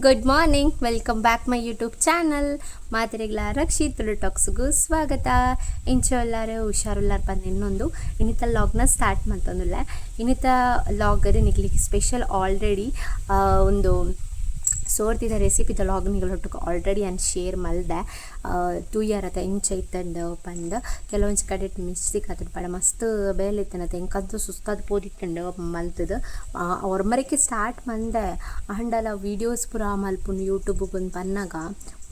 Good morning, welcome back my YouTube channel. ಮಾತಿರೆಗ್ಲ ರಕ್ಷಿತ್ ತುಳು ಟಾಕ್ಸ್ಗೂ ಸ್ವಾಗತ. ಇಂಚು ಎಲ್ಲರೂ ಹುಷಾರುಲ್ಲಾರ ಬಂದು ಇನ್ನೊಂದು ಇನ್ನಿತ ಲಾಗ್ನ ಸ್ಟಾರ್ಟ್ ಮಾಡ್ತಂದಿಲ್ಲ. ಇನ್ನಿತ ಲಾಗರ್ ನಿಗ್ಲಿಕ್ಕೆ ಸ್ಪೆಷಲ್ ಆಲ್ರೆಡಿ ಒಂದು ಸೋರ್ತಿದ ರೆಸಿಪಿದ ಲಾಗ್ ನಿಗಳೊಟ್ಟಿಗೆ ಆಲ್ರೆಡಿ ನಾನು ಶೇರ್ ಮಲ್ದೆ. 2 ಇಯರ್ ಆತ ಇಂಚ ಇತ್ತಂಡು ಪಂದು ಕೆಲವೊಂದು ಕಡೆ ಮಿಸ್ಟೇಕ್ ಆತದ ಪಡ ಮಸ್ತ್ ಬೇಲೆ ಇತ್ತನತ ಎಂಕಂತೂ ಸುಸ್ತಾದ ಪೋದಿಟ್ಟಂಡು ಮಲ್ತದ ಹೊರಮರಕ್ಕೆ ಸ್ಟಾರ್ಟ್ ಮಂದೆ ಹಂಡಲ ವೀಡಿಯೋಸ್ ಪೂರ ಮಲ್ಪುಂಡು ಯೂಟ್ಯೂಬ್ಗೆ ಬಂದು ಪನ್ನಾಗ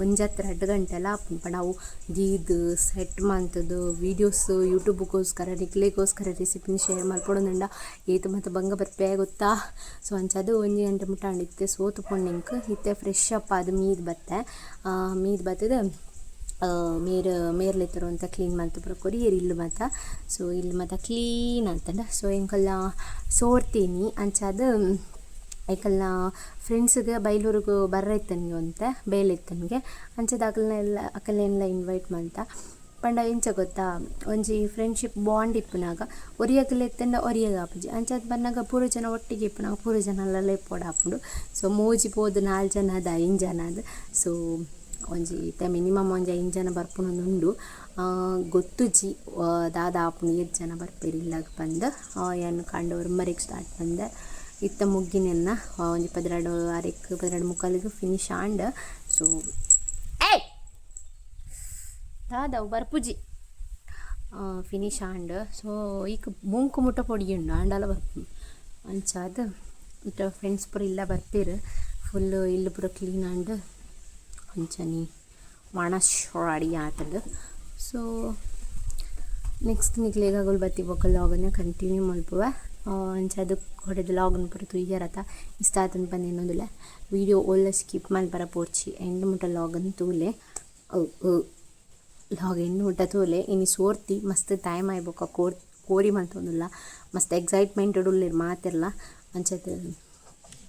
1-2 ಗಂಟೆಲ್ಲ ಆಪುಂಡು ಪಂಡ ಅವು ದೀದು ಸೆಟ್ ಮಂತದ್ದು ವೀಡಿಯೋಸ್ ಯೂಟ್ಯೂಬ್ಗೋಸ್ಕರ ನಿಕ್ಲಿಗೋಸ್ಕರ ರೆಸಿಪಿನ ಶೇರ್ ಮಲ್ಪೊಡೋದಂಡ ಏತು ಮತ್ತು ಬಂಗ ಬರ್ಪೇ ಗೊತ್ತಾ. ಸೊ ಅಂಚದು 1 ಗಂಟೆ ಮುಟ್ಟಾಂಡಿತ್ತೆ ಸೋತು ಪೊಣ್ಣಿಂಕ್ ಇತ್ತೆ ಫ್ರೆಶ್ ಅಪ್ ಅದು ಮೀದು ಬತ್ತದ ಮೇರ್ಲೆತ್ತರು ಅಂತ ಕ್ಲೀನ್ ಮಾಡ್ತು ಬರೋಕೊರಿ ಇಲ್ಲು ಮತ್ತು ಸೊ ಇಲ್ಲಿ ಮತ್ತು ಕ್ಲೀನ್ ಅಂತಂಡ ಸೊ ಎಂಕಲ್ಲ ಸೋರ್ತೀನಿ ಅಂಚದು ಐಕಲ್ನ ಫ್ರೆಂಡ್ಸ್ಗೆ ಬೈಲೂರಿಗೆ ಬರ್ರೈತನಿಗೆ ಅಂತ ಬೇಲಿತ್ತನಿಗೆ ಅಂಚದ ಅಕಲ್ನೆಲ್ಲ ಇನ್ವೈಟ್ ಮಾಡ್ತಾ ಪಂಡ ಎಂಚ ಗೊತ್ತಾ ಒಂಜಿ ಫ್ರೆಂಡ್ಶಿಪ್ ಬಾಂಡ್ ಇಪ್ಪುನಾಗ ಒರಿಯಗಲೆತ್ತಂಡ ಒರಿಯಾಗ ಆಪುಜಿ ಅಂಚದು ಬಂದಾಗ ಪೂರ ಜನ ಒಟ್ಟಿಗೆ ಇಪ್ಪುನಾಗ ಪೂರ ಜನ ಎಲ್ಲ ಲೆಪ್ಪೋಡು ಹಾಕೊಂಡು ಸೊ ಮೋಜಿ ಪೋದು 4 ಜನ ಅದ 5 ಜನ ಅದು. ಸೊ ಒಂಜಿ ಮಿನಿಮಮ್ ಒಂದು 5 ಜನ ಬರ್ಪುನೊಂದುಂಡು ಗೊತ್ತುಜಿ ದಾದ ಆಪುನು 7 ಜನ ಬರ್ಪೇರಿಲ್ಲಾಗ ಬಂದು ಏನು ಕಂಡವ್ರು ಮರಿಗೆ ಸ್ಟಾರ್ಟ್ ಬಂದೆ ಇತ್ತ ಮುಗ್ಗಿನೆನ್ನ ಒಂದು 12:30 ಫಿನಿಶ್ ಆಂಡ್ ಸೊ ದಾದವು ಬರ್ಪುಜಿ ಫಿನಿಶ್ ಆಂಡ್ ಸೊ ಈಗ ಮುಂಕು ಮುಟ್ಟ ಪೊಡಿಯುಂಡು ಆಂಡಲ ಬರ್ಪು ಅಂಚಾದ ಇಟ್ಟ ಫ್ರೆಂಡ್ಸ್ ಪೂರ ಇಲ್ಲ ಬರ್ತೀರು ಫುಲ್ಲು ಇಲ್ಲಿ ಪೂರ ಕ್ಲೀನ್ ಆಂಡ್ ಅಂಚನಿ ಮಣಶಾಡಿ ಆತದ. ಸೊ ನೆಕ್ಸ್ಟ್ ನಿಕ್ಲೇಗಾಗಲು ಬತ್ತಿ ಬೊಕ್ಕ ಲಾಗನ್ನ ಕಂಟಿನ್ಯೂ ಮಲ್ಪುವ ಅಂಚದು ಹೊಡೆದು ಲಾಗನ್ ಪೂರ 2 ಇಯರ್ ಆತ ಇಷ್ಟ ಆತಂದು ಬಂದು ಇನ್ನೊಂದಿಲ್ಲ ವೀಡಿಯೋ ಒಳ್ಳೆ ಸ್ಕಿಪ್ ಮಾಡಿ ಬರ ಪೋರ್ಚಿ ಎಂಡು ಮುಟ್ಟ ಲಾಗನ್ ತೂಲೆ ಲಾಗ್ ಎಂಡು ಮುಟ್ಟ ತೂಲೆ ಇನ್ನು ಸೋರ್ತಿ ಮಸ್ತ್ ಟೈಮ್ ಆಯ್ಬೊಕ್ಕ ಕೋರಿ ಮಲ್ತೊಂದಿಲ್ಲ ಮಸ್ತ್ ಎಕ್ಸೈಟ್ಮೆಂಟ್ ಉಳ್ಳಿರ್ ಮಾತಿರಲ್ಲ ಅಂಚದು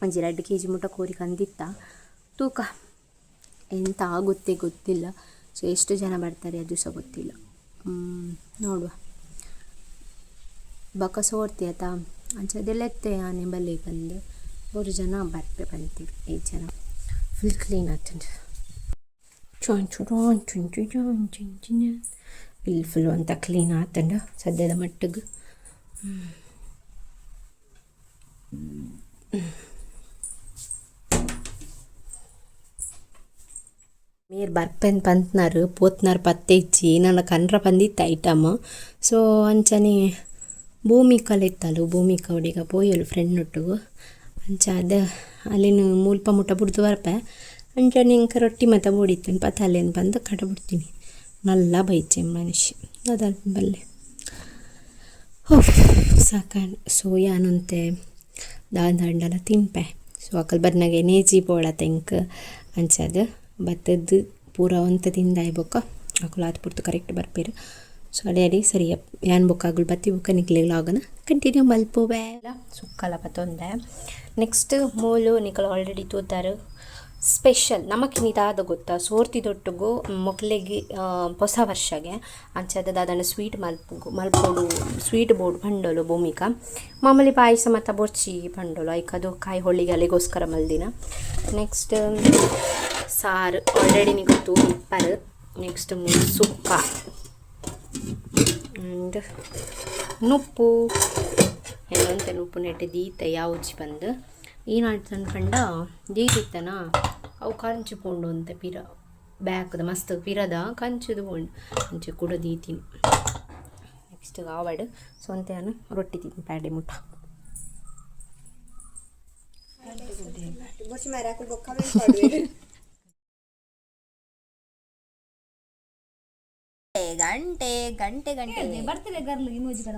ಒಂಜಿ 2 kg ಮುಟ್ಟ ಕೋರಿ ಕಂದಿತ್ತ ತೂಕ ಎಂತ ಆಗುತ್ತೆ ಗೊತ್ತಿಲ್ಲ. ಸೊ ಎಷ್ಟು ಜನ ಬರ್ತಾರೆ ಅದು ಸಹ ಗೊತ್ತಿಲ್ಲ, ನೋಡುವ ಬಕ್ಕ ಸೋರ್ತಿ ಆಯ್ತಾ ಅಂಚದೆಲ್ಲ ಎತ್ತೆ ಆನೆ ಬಲ್ಲೆ ಬಂದು 3 ಜನ ಬಂತೀವಿ 5 ಜನ ಫುಲ್ ಕ್ಲೀನ್ ಆಗ್ತದೆ ಇಲ್ಲಿ ಫುಲ್ ಅಂತ ಕ್ಲೀನ್ ಆಗ್ತಂಡ ಸದ್ಯದ ಮಟ್ಟಿಗೆ. ಮೇರ್ ಬರ್ಪೆನ್ ಪಂತ್ನಾರು ಪೋತ್ನಾರು ಪತ್ತೆ ಇಚ್ಚಿ ನನ್ನ ಕನ್ರ ಬಂದಿತ್ತು ಐಟಮ್. ಸೊ ಅಂಚನೆ ಭೂಮಿಕಲ್ ಇತ್ತಲು ಭೂಮಿಕ ಹೊಡಿಗ ಪೋಯಲು ಫ್ರೆಂಡ್ ಒಟ್ಟಿಗೂ ಅಂಚ ಅದು ಅಲ್ಲಿನ ಮುಲ್ಪ ಮುಟ್ಟ ಬಿಡ್ದು ಬರ್ಪೆ ಅಂಚನೆ ಇಂಕ ರೊಟ್ಟಿ ಮತ್ತು ಬೂಡಿತ್ತು ಪತ್ತ ಅಲ್ಲೇನು ಬಂದು ಕಟ ಬಿಡ್ತೀನಿ ನಲ್ಲ ಬೈಚೆ ಮನುಷ್ಯ ಅದಲ್ ಬಲ್ಲೆ ಸಾಕಂಡು. ಸೊ ಯಾನಂತೆ ದಾಂಡಲ ತಿಂಪೆ ಸೊ ಅಕಲ್ ಬರ್ನಾಗೆ ನೇಜಿ ಬೋಳ ತೆಂಕ್ ಅಂಚದು ಬತ್ತದ್ದು ಪೂರ ಒಂತ ತಿಂದಾಯ್ಬೊಕ್ಕ ಅಕುಲು ಆತು ಪುರ್ತು ಕರೆಕ್ಟ್ ಬರ್ಪೇರು. ಸೊ ಅಡಿ ಸರಿ ಏನ್ ಬೊಕ್ಕಾಗಲು ಬತ್ತಿ ಬೊಕ್ಕ ನಿಕ್ಲಿಗೆ ಲಾಗನ ಕಂಟಿನ್ಯೂ ಮಲ್ಪುವೆ ಸುಕ್ಕಲ ಬತ್ತೊಂದೆ. ನೆಕ್ಸ್ಟ್ ಮೂಲು ನಿಕಲು ಆಲ್ರೆಡಿ ತೂತಾರು ಸ್ಪೆಷಲ್ ನಮಕಿನಿದಾದ ಗೊತ್ತಾ ಸೋರ್ತಿದೊಟ್ಟಿಗೂ ಮೊಕ್ಲೆಗೆ ಹೊಸ ವರ್ಷಗೆ ಅಂಚದ ಅದನ್ನು ಸ್ವೀಟ್ ಮಲ್ಪೋಡು ಸ್ವೀಟ್ ಬೋರ್ಡ್ ಪಂಡೋಲು ಭೂಮಿಕ ಮಾಮೂಲಿ ಪಾಯಸ ಮತ್ತು ಬೊರ್ಚಿ ಪಂಡೋಲು ಐಕದು ಕಾಯಿ ಹೋಳಿಗೆ ಅಲ್ಲಿಗೋಸ್ಕರ ಮಲ್ದಿನ. ನೆಕ್ಸ್ಟ್ ಸಾರು ಆಲ್ರೆಡಿ ನಿಗೊತ್ತು ಇಪ್ಪರು. ನೆಕ್ಸ್ಟ್ ಸುಕ್ಕ ಆ್ಯಂಡ್ ನುಪ್ಪು ಏನಂತೆ ನುಪ್ಪು ನೆಟ್ಟು ದೀತ ಯಾವುಜಿ ಬಂದು ಏನಾಯ್ತು ಅನ್ಕಂಡ ದೀತಿತ್ತನ ಅವು ಕಂಚು ಪೋಂಡು ಅಂತ ಪಿರ ಬ್ಯಾಕದ ಮಸ್ತ್ ಪಿರದ ಕಂಚುದು ಪೋಂಡು ಅಂಚೆ ಕೂಡ ದೀತೀನಿ. ನೆಕ್ಸ್ಟ್ ಆವಡ್ ಸೊಂತೆಯನ್ನು ರೊಟ್ಟಿ ತಿಂತೀನಿ ಪ್ಯಾಡೆ ಮುಟ್ಟ ಗಂಟೆ ಗಂಟೆ ಗಂಟೆ ಬರ್ತಾರೆ ಗರ್ಲು ಇಮೋಜಿ ಕಡ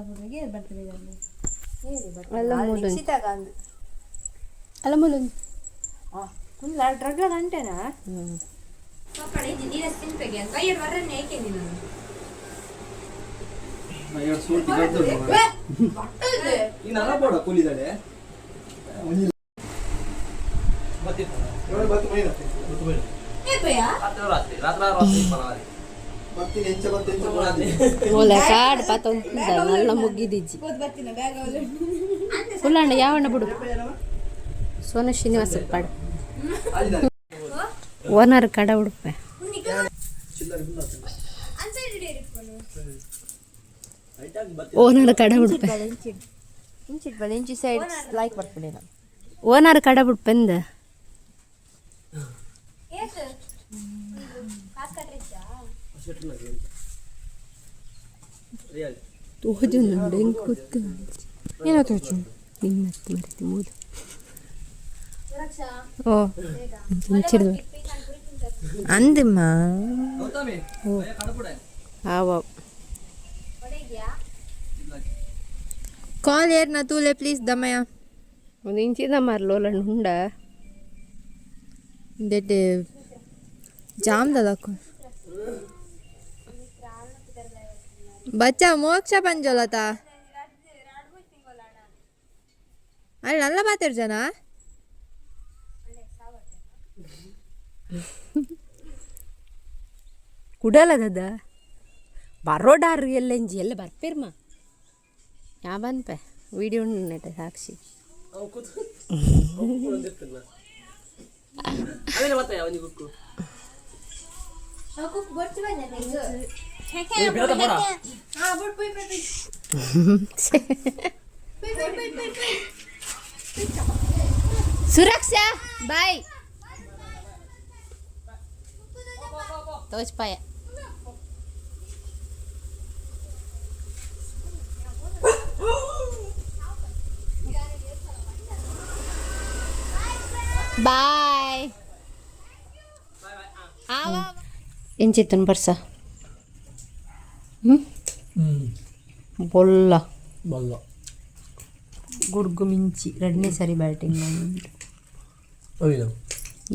ಬರ್ತಾರೆ ಗರ್ಲು ಅಲ್ಲ ಮುಲು ಡ್ರಗ್ಲ ಗಂಟೆನಾ ಕಾಡು ಪಾತ ನಲ್ಲ ಮುಗಿದಿಜ್ಜಿ ಫುಲ್ ಅಣ್ಣ ಯಾವಣ್ಣ ಬಿಡು ಸೋನು ಶ್ರೀನಿವಾಸ ಪಾಡು ಓನರ್ ಕಡೆ ಉಡುಪೆ ಓನರ್ ಕಡೆ ಉಡುಪೆ ಓನರ್ ಕಡೆ ಬಿಡ್ಪೆಂದ ತೋಜು ನೋಡಿ ಹೆಂಗೆ ಕೂತು ಏನೋ ತೋಜು ನಿನ್ನತ್ತು ಮರಿತಿ ಮೂದು ಓ ಮುಂಚಿಡ್ದು ಅಂದಮ್ಮ ಆವ कॉल यार ना तूले प्लीज दमया ಒಂದು ಇಂಚಿದ ಮಾರ್ಲೋಲ ಹುಂಡ देट जाम दादा को बच्चा मोक्ष पंजोलता अरे नल्ला बातेर जना ಕುಡಲದ ಬರೋಡಾರ್ ಎಲ್ಲೆಂಜಿ ಎಲ್ಲ ಬರ್ಪೇರ್ಮ ಯಾ ಬಂದ್ಪೆ ವಿಡಿಯೋ ನೆಟ ಸಾಕ್ಷಿ ಸುರಕ್ಷಾ ಬಾಯ್ ತೋಚ್ಪಾಯ ಬಾಯ್ ಎಂಚಿತ್ತನ್ ಬರ್ಸ ಬೊಲ್ಲ ಬಲ್ಲ ಗುಡ್ಗು ಮಿಂಚಿ ಎರಡನೇ ಸರಿ ಬ್ಯಾಟಿಂಗ್ ಮಾಡಿ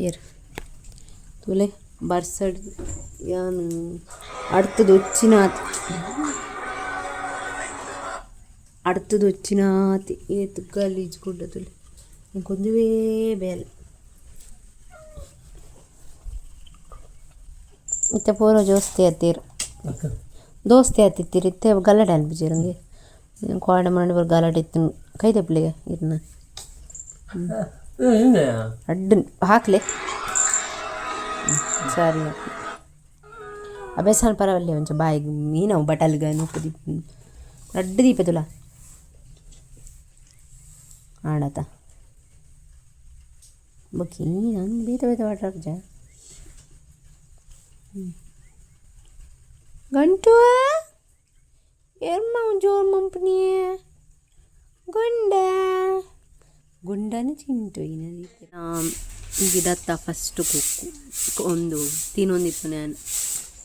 ಏರ್ ತುಲೆ ಬರ್ಸಡ್ ಯಾನು അടുത്തത് వచ్చినాతి ఏతు గలీజుకుంటుంది ఇంకొందువే బేల్ ಇತ್ತ ಪೂರ ಜೋಸ್ತಿ ಹತ್ತೀರು ದೋಸ್ತಿ ಹತ್ತಿತ್ತೀರಿ ಇತ್ತೆ ಗಲಾಟೆ ಅನ್ಪಿಸಿರಂಗೆ ಕೋಡೆ ಮಾಡಿ ಬರ್ ಗಲಾಟೆ ಇತ್ತು ಕೈ ತಪ್ಪಲಿಗೆ ಇರ್ನ ಅಡ್ಡು ಹಾಕ್ಲೆ ಸರಿ ಅಭ್ಯಾಸ ಪರವಲ್ಲ ಒಂಚ ಬಾಯಿಗೆ ಮೀನವು ಬಟಲ್ಗ ನೂಕು ದೀಪ ಅಡ್ಡು ದೀಪ ತುಲ ಆಡತ ಬಕ್ಕಿ ನಂಗೆ ಬೇತ ಬೇತ ವಾಟ್ರಾಕ್ಜ ಗಂಟು ಎರ್ಮ ಜೋರ್ ಮಂಪನಿ ಗುಂಡನ ಚಿಂಟು ಗಿಡತ್ತ ಫಸ್ಟ್ ಕುಕ್ಕು ಒಂದು ತಿನ್ನೊಂದಿತ್ತು ನಾನು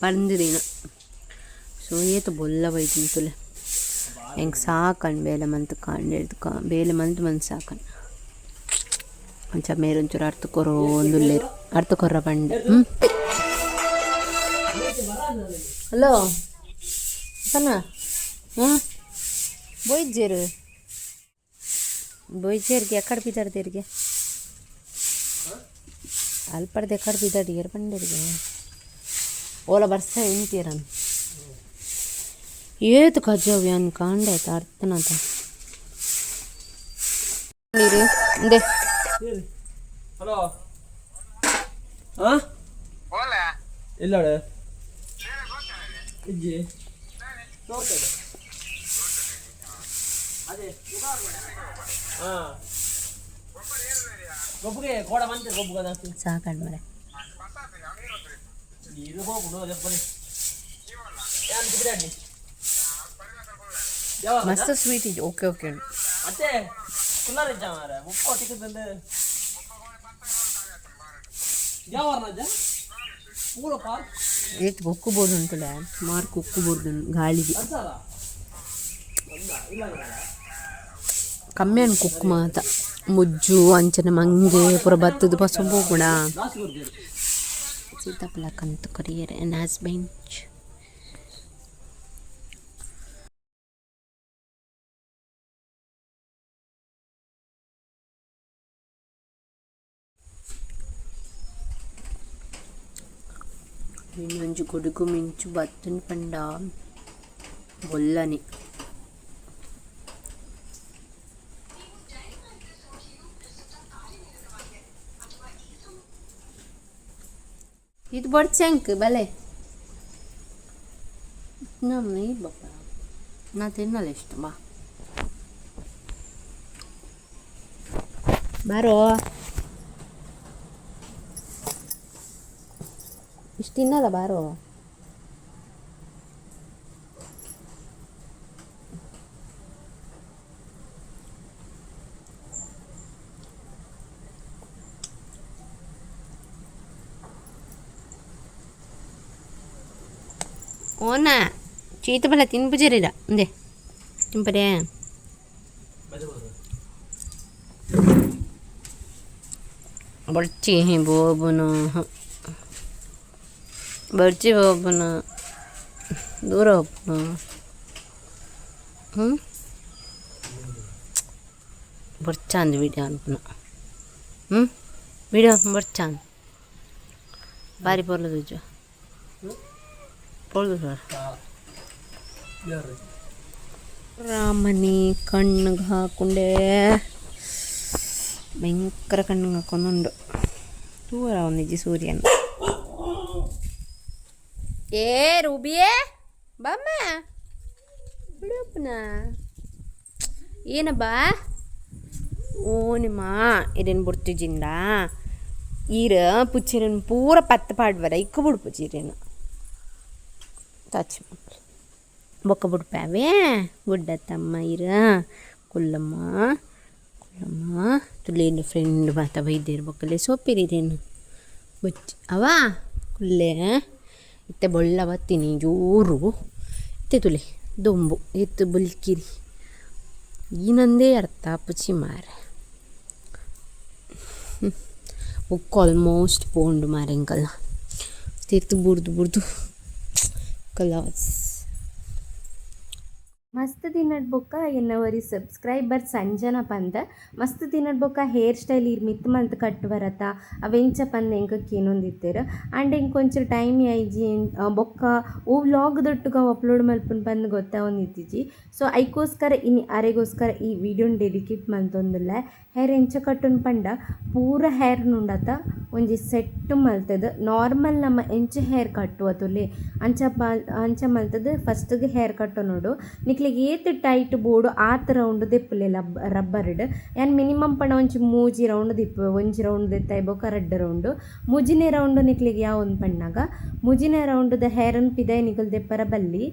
ಪಂದಿನ ಸೊ ಏತು ಬೊಲ್ಲ ಬೈತಿಂತುಲೆ ಹೆಂಗೆ ಸಾಕಣ್ ಬೇಲೆ ಮಂತ್ ಕಾಂಡಿಡ್ದು ಬೇಲೆ ಮಂತ್ ಸಾಕಣ್ ಒಂಚ ಮೇಲೊಂಚೂರು ಅರ್ಥ ಒಂದುಲ್ಲೇರು ಅರ್ಥ ಕೊರ್ರ ಬಂಡೆ ಹಲೋ ತನ ಹಾಂ ಬೋಯ್ಜೇರ್ಗೆ ಎಕ್ಕಡ ಬಿದ್ದಾಡ್ದೇರಿಗೆ ಅಲ್ಪಡ್ದು ಎಕ್ಕಡ ಬಿದ್ದಾಡಿಯರ್ ಬಂಡೇರಿಗೆ ಓಲ ಬರ್ಸ ಎಂತೀರನ್ ಏತು ಕಜ್ಜಾವಿ ಅನ್ ಕಾಂಡಾಯ್ತ ಅರ್ಥನಾಥ ನೀರು ದೇ ಹಲೋ ಹಾಂ ಎಲ್ಲಾಡೆ ಇಜ್ಜಿ ಅದೇ ಹಾಂ ಗೊಬ್ಬಗೆ ಕೋಡ ಮಂತೆ ಗೊಬ್ಬಗ ಜಾಸ್ತಿ ಸಾಕಣ್ ಮರೆ ನೀರು ಹೋಗ್ಬಿಡು ಅದೇ ಬನ್ನಿ ಏನು ಬಿಡ್ರಿ ಮಸ್ತ್ ಸ್ವೀಟ್ ಇದೆ ಓಕೆ ಓಕೆ ಮತ್ತೆ ಕುಲ್ಲಾರ ಇದ್ದ ಮಾರ ಉಪ್ಪು ತಿಕ್ಕದಂದು ಯಾವಾರನಜ್ಜ ಪೂರ ಪಾರ್ಕ್ ಏಟ್ ಕುಕ್ಕುಬೋದು ಅಂತಲ್ಲ ಮಾರ್ಕ್ ಕುಕ್ಕುಬೋದು ಗಾಳಿಗೆ ಕಮ್ಮಿ ಅನ್ ಕುಕ್ ಮಾತ ಮುಜ್ಜು ಅಂಚನೆ ಮಂಗೆ ಪೂರ ಬತ್ತದ ಪಸೊಂಬು ಕೂಡ ಸೀತಾಫಲ ಕಂತು ಕರಿಯರ್ ನಾಸ್ ಬೆಂಚ್ ಇನ್ನೊಂದು ಗುಡುಗು ಮಿಂಚು ಬತ್ತನ್ ಪಂಡ ಬೊಲ್ಲನೆ ಇದು ಬೊಡ್ಚಂಕ್ ಬಲೆ ನಮ್ಮ ಈ ಬಪ್ಪ ನಾ ತಿನ್ನಲ್ಲ ಇಷ್ಟು ಬಾ ಬಾರೋ ಇಷ್ಟು ತಿನ್ನಲ್ಲ ಬಾರೋ ಓನಾ ಚೀತ ಬಲ ತಿನ್ಪುಜರಿದ ಒಂದೇ ತಿಂಪರೇ ಬರ್ಚಿ ಬೋಬುನು ಬರ್ಚಿ ಬೋಬುನು ದೂರ ಹೋಗ್ನು ಬರ್ಚಾಂದ್ ವಿಡಿಯೋ ಅನ್ಪುನ ವಿಡಿಯೋ ಬರ್ಚಾಂದ್ ಬಾರಿ ಪೊರ್ಲದು ಜೋ ಪೊಳ್ದು ಸರ್ ರಾಮನಿ ಕಣ್ಣಿಗೆ ಹಾಕೊಂಡೆ ಭಯಂಕರ ಕಣ್ಣಿಗೆ ಹಾಕೊಂಡುಂಡು ದೂರ ಒಂದಿಜ್ಜಿ ಸೂರ್ಯನ ಏ ರೂಬಿಯೇ ಬಾಮ್ಮ ಬಿಡಪ್ಪನ ಏನಬ್ಬಾ ಓ ನಿಮ್ಮ ಇರೇನು ಬುಡ್ತಿಜಿಂದ ಈರ ಪುಚ್ಚಿರನ್ ಪೂರ ಪತ್ತು ಪಾಡ್ವರ ಇಕ್ಕ ಬಿಡು ಪುಚ್ಚಿರೇನು ತಾಚಿ ಬೊಕ್ಕ ಬಿಡ್ಪಾವೇ ಬುಡ್ಡತ್ತಮ್ಮ ಇರ ಕುಲ್ಲಮ್ಮ ಕುಲ್ಲಮ್ಮ ತುಲೇನು ಫ್ರೆಂಡ್ ಮಾತ ಬೈದೇರು ಬೊಕ್ಕಲೆ ಸೊಪ್ಪಿರಿದೇನು ಬುಚ್ಚಿ ಅವ ಕುಲ್ಲೆ ಇತ್ತೆ ಬೊಳ್ಳ ಬತ್ತೀನಿ ಜೋರು ಇತ್ತೆ ತುಲೆ ದೊಂಬು ಎತ್ತು ಬುಲ್ಕಿರಿ ಈನಂದೇ ಅರ್ಥ ಪುಚ್ಚಿ ಮಾರೆ ಉಕ್ಕು ಆಲ್ಮೋಸ್ಟ್ ಪೋಂಡು ಮಾರೆಂಕಲ್ಲ ತೆತ್ತು ಬುಡ್ದು ಕಲಾಸ್ ಮಸ್ತ್ ತಿನ್ನಡ್ ಬೊಕ್ಕ ಎನ್ನವರಿ ಸಬ್ಸ್ಕ್ರೈಬರ್ ಸಂಜನಾ ಪಂದ ಮಸ್ತ್ ತಿನ್ನಡ್ ಬೊಕ್ಕ ಹೇರ್ ಸ್ಟೈಲ್ ಇರ್ ಮಿತ್ ಮಂತ್ ಕಟ್ ಬರತ್ತ ಅವೆಂಚ ಪಂದ ಎಂಕಕ್ಕೆ ಏನೊಂದಿತ್ತೇರು ಆ್ಯಂಡ್ ಹೆಂಗೆ ಕೊಂಚ ಟೈಮ್ ಐಜಿ ಬೊಕ್ಕ ಓ ವ್ಲಾಗ್ ದೊಟ್ಟುಗ ಅಪ್ಲೋಡ್ ಮಲ್ಪನ್ ಬಂದು ಗೊತ್ತಾ ಒಂದಿತ್ತಿಜಿ ಸೊ ಐಕೋಸ್ಕರ ಇನ್ನು ಅರೆಗೋಸ್ಕರ ಈ ವಿಡಿಯೋನ ಡೆಡಿಕೇಟ್ ಮಲ್ತೊಂದಿಲ್ಲ ಹೇರ್ ಎಂಚ ಕಟ್ಟುನ್ ಪಂಡ ಪೂರ ಹೇರ್ ನುಂಡತ ಒಂಜಿ ಸೆಟ್ ಮಲ್ತದ ನಾರ್ಮಲ್ ನಮ್ಮ ಎಂಚ ಹೇರ್ ಕಟ್ಟುವ ತುಲೆ ಅಂಚ ಮಲ್ತದ ಫಸ್ಟ್ಗೆ ಹೇರ್ ಕಟ್ಟೋ ನೋಡು ನಿಕ್ಲಿಗೆ ಏತ್ ಟೈಟ್ ಬೋಡು ಆತ ರೌಂಡ್ ದೆಪ್ಪಲೆ ರಬ್ಬರ್ಡ್ ಯಾನ್ ಮಿನಿಮಮ್ ಪಂಡ ಒಂಚಿ ಮೂಜಿ ರೌಂಡ್ ದಿಪ್ಪು ಒಂಜಿ ರೌಂಡ್ ದೆತ್ತಾಯ್ಬೋಕ 2 ರೌಂಡು ಮುಜಿನೆ ರೌಂಡ್ ನಿಕ್ಲಿಗೆ ಯಾವ ಒಂದು ಪಣ್ಣಾಗ ಮುಜಿನೆ ರೌಂಡ್ದ ಹೇರನ್ ಪಿದಾಯ್ ನಿಕಲ್ ದೆಪ್ಪರ ಬಲ್ಲಿ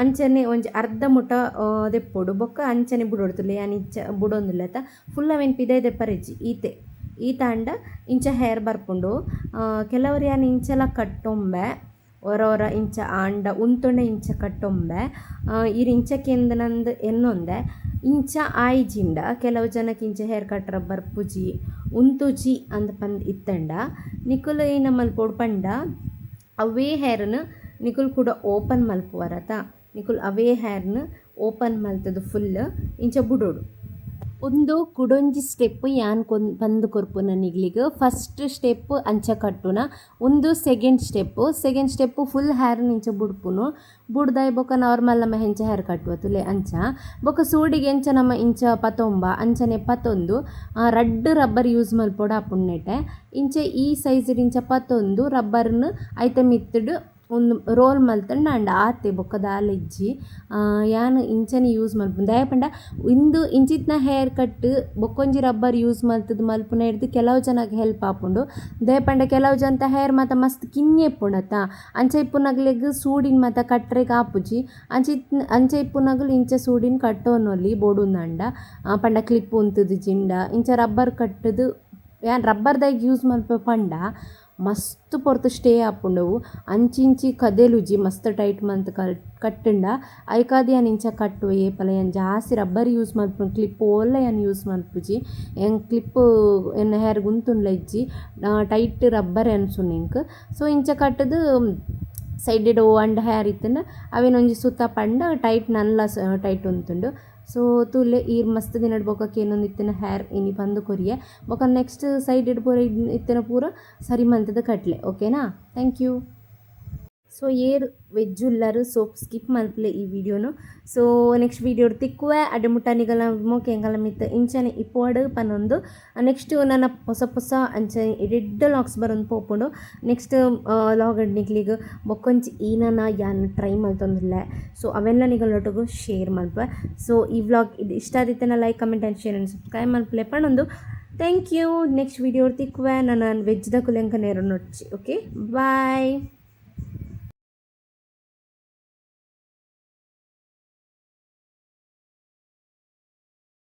ಅಂಚನೆ ಒಂಜಿ ಅರ್ಧ ಮುಟ ದೆಪ್ಪೊಡು ಬೊಕ್ಕ ಅಂಚನೆ ಬುಡೋಡ್ತುಲೆ ಯಾನ್ ಇಚ್ಚ ಬುಡೊಂದುಲ್ಲತ ಫುಲ್ ಅವೇನು ಪಿದಾಯ್ ದೆಪ್ಪರೆಜ್ಜಿ ಈತ ಅಂಡ ಇಂಚ ಹೇರ್ ಬರ್ಪುಂಡು ಕೆಲವರು ಯಾನ್ ಇಂಚಲ ಕಟ್ಟೊಂಬೆ ಒರ ಇಂಚ ಆಂಡ ಉಂತೊಂಡೆ ಇಂಚ ಕಟ್ಟೊಂಬೆ ಇರು ಇಂಚಕ್ಕೆಂದು ನಂದು ಎನ್ನೊಂದೆ ಇಂಚ ಆಯ್ಜಿಂಡ ಕೆಲವು ಜನಕ್ಕೆ ಇಂಚ ಹೇರ್ ಕಟ್ರ ಬರ್ಪುಜಿ ಉಂತುಜಿ ಅಂದ ಪಂದ್ ಇತ್ತಂಡ ನಿಕುಲು ಏನ ಮಲ್ಪೊಡು ಪಂಡ ಅವೇ ಹೇರ್ನ ನಿಕುಲ್ ಕೂಡ ಓಪನ್ ಮಲ್ಪುವರತ ನಿಕುಲ್ ಅವೇ ಹೇರ್ನ ಓಪನ್ ಮಲ್ತದು ಫುಲ್ ಇಂಚ ಬುಡೋಡು ಒಂದು ಕುಡೊಂಜಿ ಸ್ಟೆಪ್ ಯಾನ್ ಬಂದು ಕೊರ್ಪುನ ನಿಗ್ಲಿಗೆ ಫಸ್ಟ್ ಸ್ಟೆಪ್ ಅಂಚ ಕಟ್ಟುನ ಒಂದು ಸೆಕೆಂಡ್ ಸ್ಟೆಪ್ಪು ಫುಲ್ ಹೇರ್ ಇಂಚ ಬುಡ್ಪುನು ಬುಡ್ದಾಯ್ ಬೊಕ ನಾರ್ಮಲ್ ನಮ್ಮ ಹೆಂಚ ಹೇರ್ ಕಟ್ಟುವ ತುಲೆ ಅಂಚ ಬೊಕ ಸೂಡಿಗೆ ಎಂಚ ನಮ್ಮ ಇಂಚ ಪತೊಂಬ ಅಂಚನೆ ಪತ್ತೊಂದು ರಡ್ಡ್ ರಬ್ಬರ್ ಯೂಸ್ ಮಲ್ಪೊಡು ಆಪುಣ್ಣೆಟೆ ಇಂಚ ಈ ಸೈಜ್ ಇಂಚ ಪತ್ತೊಂದು ರಬ್ಬರ್ನ ಐತ ಮಿತ್ತುಡು ಒಂದು ರೋಲ್ ಮಲ್ತಂಡ ಅಂಡ ಆತೆ ಬೊಕ್ಕ ದಾಲೆಜ್ಜಿ ಯಾನ್ ಇಂಚನೆ ಯೂಸ್ ಮಲ್ಪುಂಡು ದಯಪಂಡ ಇಂದು ಇಂಚಿತ್ನ ಹೇರ್ ಕಟ್ ಬೊಕ್ಕೊಂಜಿ ರಬ್ಬರ್ ಯೂಸ್ ಮಲ್ತದು ಮಲ್ಪುನ ಹಿಡ್ದು ಕೆಲವು ಜನಕ್ಕೆ ಹೆಲ್ಪ್ ಆಪುಂಡು ದಯಪಂಡ ಕೆಲವು ಜನತ ಹೇರ್ ಮಾತ ಮಸ್ತ್ ಕಿನ್ನೆ ಇಪ್ಪುಂಡತ ಅಂಚ ಇಪ್ಪುನಗ್ಲೆಗ್ ಸೂಡಿನ ಮಾತ ಕಟ್ರೆಗ್ ಆಪುಜಿ ಅಂಚ ಇಪ್ಪುನಗಲು ಇಂಚ ಸೂಡಿನ ಕಟ್ಟೋನೊಲಿ ಬೋಡುಂದಂಡ ಪಂಡ ಕ್ಲಿಪ್ ಉಂತದು ಜಿಂಡ ಇಂಚ ರಬ್ಬರ್ ಕಟ್ಟದು ಯಾನ್ ರಬ್ಬರ್ದಾಗ ಯೂಸ್ ಮಲ್ಪ ಪಂಡ ಮಸ್ತ್ ಪೊರ್ತು ಸ್ಟೇ ಆಪುಂಡವು ಅಂಚಿಂಚಿ ಕದೆಲುಜಿ ಮಸ್ತ್ ಟೈಟ್ ಮಂತ್ ಕಟ್ಟುಂಡ ಐಕಾದಿ ಯಾನ್ ಇಂಚ ಕಟ್ಟುವ ಏಪಲ ಯಾನ್ ಜಾಸ್ತಿ ರಬ್ಬರ್ ಯೂಸ್ ಮಲ್ಪುಂಡು ಕ್ಲಿಪ್ ಓಲ್ಲ ಯಾನ್ ಯೂಸ್ ಮಲ್ಪುಜಿ ಹೆಂಗ್ ಕ್ಲಿಪ್ ಎನ್ನ ಹೇರ್ ಗುಂತುಂಡ್ಲ ಇಜ್ಜಿ ಟೈಟ್ ರಬ್ಬರ್ ಅನ್ಸುನ್ ಇಂಕ್ ಸೊ ಇಂಚ ಕಟ್ಟದು ಸೈಡೆಡ್ ಅಂಡ್ ಹೇರ್ ಇತ್ತಂಡ ಅವೇನೊಂಜಿ ಸುತ್ತ ಪಂಡ ಟೈಟ್ ನಲ್ಲ ಟೈಟ್ ಉಂತುಂಡು ಸೊ ತುಲೆ ಈರ್ ಮಸ್ತ್ ದಿನಡ್ ಬೊಕಕ್ಕೆ ಏನೊಂದು ಇತ್ತಿನ ಹೇರ್ ಇನಿ ಬಂದು ಕೊರಿಯೆ ಬೊಕ ನೆಕ್ಸ್ಟ್ ಸೈಡ್ ಪೂರ ಇತ್ತಿನ ಪೂರ ಸರಿ ಮಂತದ ಕಟ್ಲೆ ಓಕೆನಾ ಥ್ಯಾಂಕ್ ಯು. ಸೊ ಏರ್ ವೆಜ್ ಉಳ್ಳಾರು ಸೋಪ್ ಸ್ಕಿಪ್ ಮಲ್ಪಲೆ ಈ ವಿಡಿಯೋನು ಸೊ ನೆಕ್ಸ್ಟ್ ವಿಡಿಯೋ ತಿಕ್ಕುವೆ ಅಡೆ ಮುಟ್ಟನಿಗಲ ಮೋಕೆ ಎಂಗಲ ಮಿತ್ ಇಂಚನೆ ಇಪ್ಪೋಡು ಪನ್ನೊಂದು ನೆಕ್ಸ್ಟ್ ನನ್ನ ಹೊಸ ಹೊಸ ಅಂಚನೆ ಎಡೆಡ್ಡ ಲಾಗ್ಸ್ ಬರೋದು ಪೋಪುಂಡು ನೆಕ್ಸ್ಟ್ ಲಾಗ್ ನಿಗ್ಲಿಗೆ ಬೊಕ್ಕೊಂಚಿ ಏನನ ಯಾನ್ ಟ್ರೈ ಮಲ್ತೊಂದಿಲ್ಲ ಸೊ ಅವೆಲ್ಲ ನಿಗಲೊಟ್ಟಿಗೂ ಶೇರ್ ಮಲ್ಪೆ ಸೊ ಈ ವ್ಲಾಗ್ ಇದು ಇಷ್ಟ ಆದಿತ್ತನ like comment and share and subscribe ಮಲ್ಪಲೆ ಪನ್ನೊಂದು ಥ್ಯಾಂಕ್ ಯು ನೆಕ್ಸ್ಟ್ ವಿಡಿಯೋ ತಿಕ್ಕುವೆ ನಾನು ವೆಜ್ದ ಕುಲೆಂಕ ನೇರ ನೋಡ್ಚಿ ಓಕೆ ಬಾಯ್